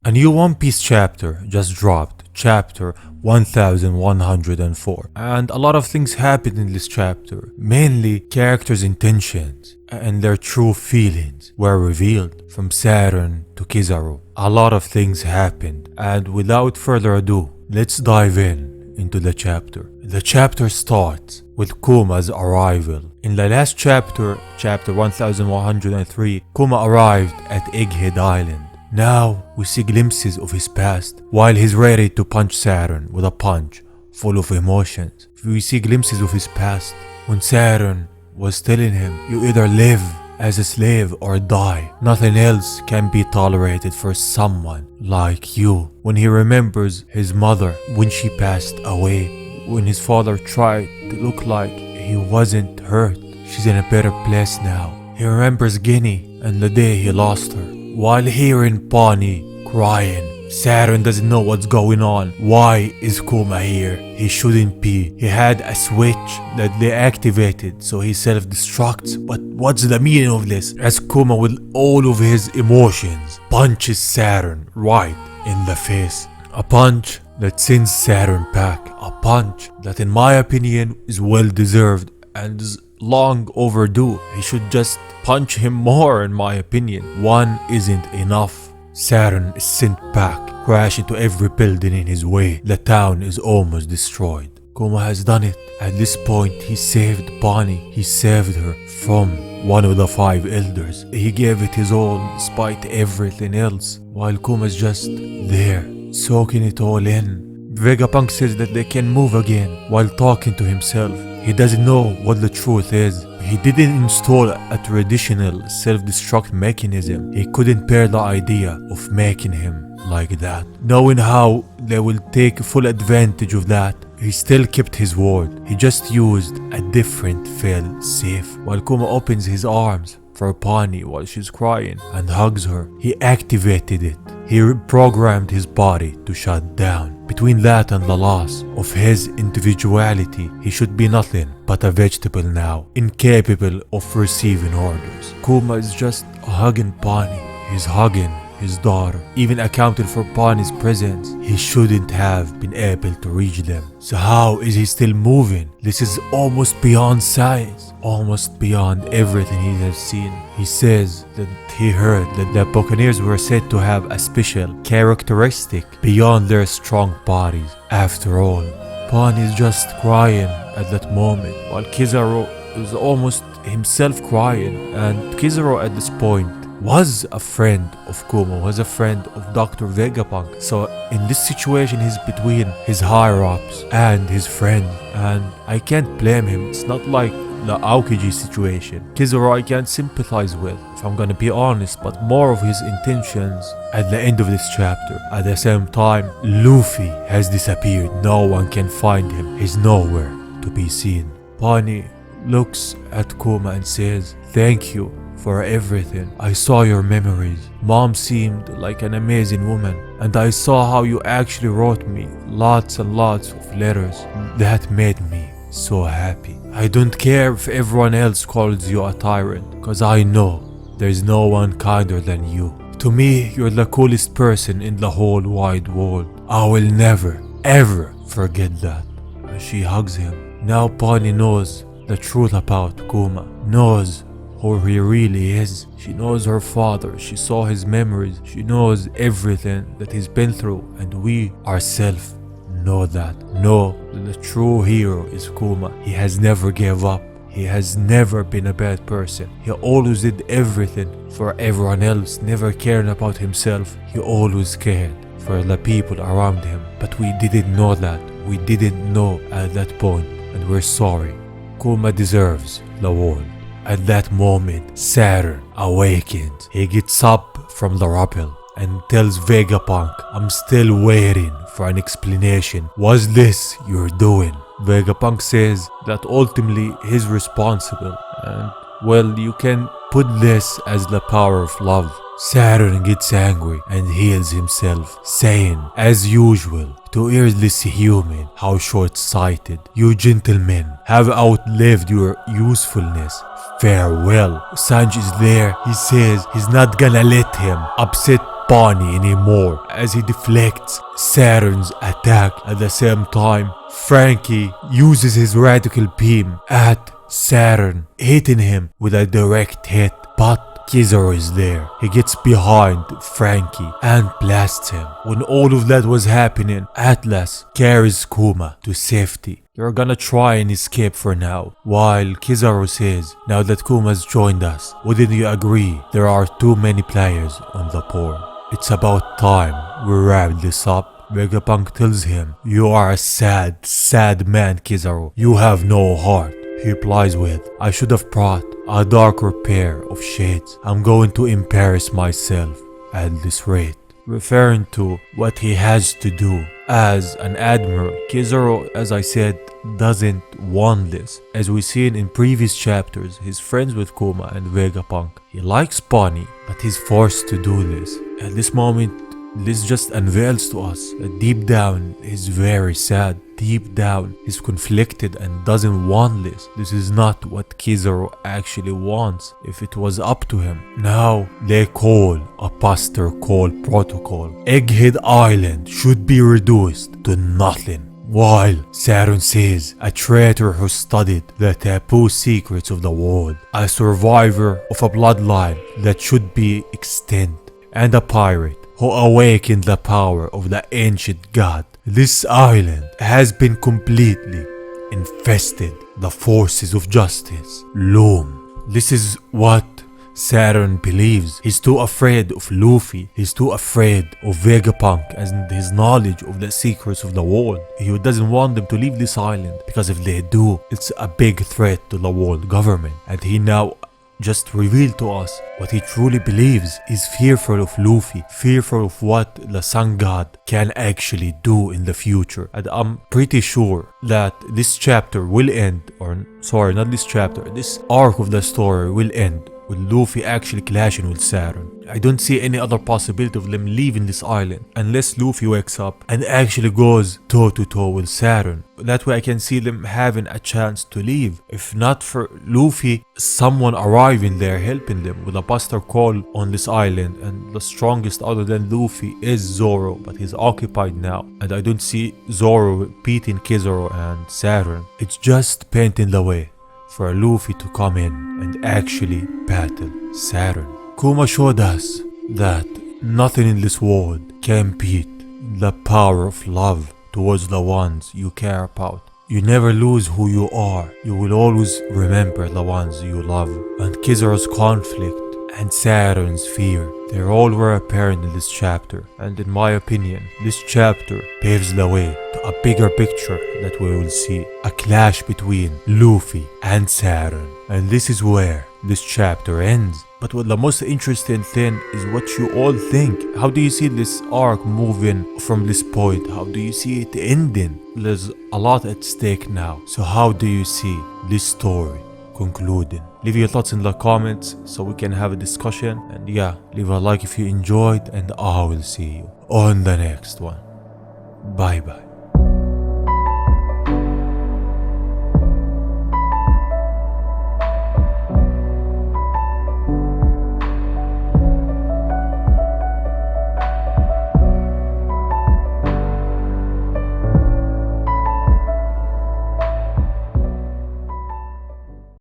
A new One Piece chapter just dropped, chapter 1104, and a lot of things happened in this chapter. Mainly, characters' intentions and their true feelings were revealed, from Saturn to Kizaru. A lot of things happened, and without further ado, let's dive into the chapter. The chapter starts with Kuma's arrival. In the last chapter, chapter 1103, Kuma arrived at Egghead Island. Now we see glimpses of his past while he's ready to punch Saturn with a punch full of emotions. We see glimpses of his past when Saturn was telling him, you either live as a slave or die. Nothing else can be tolerated for someone like you. When he remembers his mother when she passed away, when his father tried to look like he wasn't hurt, she's in a better place now. He remembers Guinea and the day he lost her. While hearing Bonney crying, Saturn doesn't know what's going on. Why is Kuma here? He shouldn't be. He had a switch that they activated, so he self-destructs. But what's the meaning of this? As Kuma, with all of his emotions, punches Saturn right in the face. A punch that sends Saturn back. A punch that, in my opinion, is well deserved and is long overdue. He should just punch him more, in my opinion. One isn't enough. Saturn is sent back, crash into every building in his way. The town is almost destroyed. Kuma has done it. At this point, he saved Bonney. He saved her from one of the 5 elders. He gave it his all despite everything else, while Kuma's just there, soaking it all in. Vegapunk says that they can move again while talking to himself. He doesn't know what the truth is. He didn't install a traditional self-destruct mechanism. He couldn't bear the idea of making him like that. Knowing how they will take full advantage of that, he still kept his word. He just used a different fail-safe. While Kuma opens his arms for Bonney while she's crying and hugs her, he activated it. He reprogrammed his body to shut down. Between that and the loss of his individuality, he should be nothing but a vegetable now, incapable of receiving orders. Kuma is just hugging Bonney. He's hugging his daughter. Even accounted for Bonney's presence, he shouldn't have been able to reach them. So how is he still moving? This is almost beyond science, almost beyond everything he has seen. He says that he heard that the Buccaneers were said to have a special characteristic beyond their strong bodies. After all, Bonney is just crying at that moment, while Kizaru is almost himself crying. And Kizaru at this point was a friend of Kuma, was a friend of Dr. Vegapunk. So in this situation, he's between his higher-ups and his friend, and I can't blame him. It's not like the Aokiji situation. Kizaru I can't sympathize with, if I'm gonna be honest, but more of his intentions at the end of this chapter. At the same time, Luffy has disappeared. No one can find him. He's nowhere to be seen. Bonney looks at Kuma and says, "Thank you for everything. I saw your memories. Mom seemed like an amazing woman, and I saw how you actually wrote me lots and lots of letters. That made me so happy. I don't care if everyone else calls you a tyrant, cause I know there's no one kinder than you. To me, you're the coolest person in the whole wide world. I will never, ever forget that." And she hugs him. Now Bonney knows the truth about Kuma, knows who he really is. She knows her father, she saw his memories, she knows everything that he's been through, and we ourselves know that. Know that the true hero is Kuma. He has never gave up. He has never been a bad person. He always did everything for everyone else, never caring about himself. He always cared for the people around him. But we didn't know that. We didn't know at that point, and we're sorry. Kuma deserves the world. At that moment, Saturn awakens. He gets up from the rubble and tells Vegapunk, "I'm still waiting for an explanation. Was this you're doing?" Vegapunk says that ultimately he's responsible, and well, you can put this as the power of love. Saturn gets angry and heals himself, saying, as usual, to earless human, how short-sighted. You gentlemen have outlived your usefulness. Farewell. Sanji is there. He says he's not gonna let him upset Bonney anymore as he deflects Saturn's attack. At the same time, Frankie uses his radical beam at Saturn, hitting him with a direct hit, but Kizaru is there. He gets behind Frankie and blasts him. When all of that was happening, Atlas carries Kuma to safety. They're gonna try and escape for now, while Kizaru says, now that Kuma's joined us, wouldn't you agree there are too many players on the board? It's about time we wrap this up. Vegapunk tells him, you are a sad, sad man, Kizaru. You have no heart. He replies with, I should have brought a darker pair of shades. I'm going to embarrass myself at this rate. Referring to what he has to do as an admiral. Kizaru, as I said, doesn't want this. As we've seen in previous chapters, he's friends with Kuma and Vegapunk. He likes Bonney, but he's forced to do this. At this moment, this just unveils to us that deep down he's very sad. Deep down he's conflicted and doesn't want this. This is not what Kizaru actually wants if it was up to him. Now they call a pastor called protocol. Egghead Island should be reduced to nothing. While Saturn says a traitor who studied the taboo secrets of the world, a survivor of a bloodline that should be extinct, and a pirate who awakened the power of the ancient god. This island has been completely infested. The forces of justice loom. This is what Saturn believes. He's too afraid of Luffy. He's too afraid of Vegapunk and his knowledge of the secrets of the world. He doesn't want them to leave this island, because if they do, it's a big threat to the world government. And he now just revealed to us what he truly believes. Is fearful of Luffy, fearful of what the Sun God can actually do in the future. And I'm pretty sure that this chapter will end, or sorry, not this chapter, this arc of the story will end with Luffy actually clashing with Saturn. I don't see any other possibility of them leaving this island unless Luffy wakes up and actually goes toe to toe with Saturn. That way I can see them having a chance to leave. If not for Luffy, someone arriving there helping them with a buster call on this island, and the strongest other than Luffy is Zoro, but he's occupied now, and I don't see Zoro beating Kizaru and Saturn. It's just painting the way for Luffy to come in and actually battle Saturn. Kuma showed us that nothing in this world can beat the power of love towards the ones you care about. You never lose who you are. You will always remember the ones you love. And Kizaru's conflict and Saturn's fear, they all were apparent in this chapter. And in my opinion, this chapter paves the way to a bigger picture that we will see. A clash between Luffy and Saturn. And this is where this chapter ends. But what the most interesting thing is what you all think. How do you see this arc moving from this point? How do you see it ending? There's a lot at stake now. So how do you see this story concluding? Leave your thoughts in the comments so we can have a discussion. And yeah, leave a like if you enjoyed, and I will see you on the next one. Bye bye.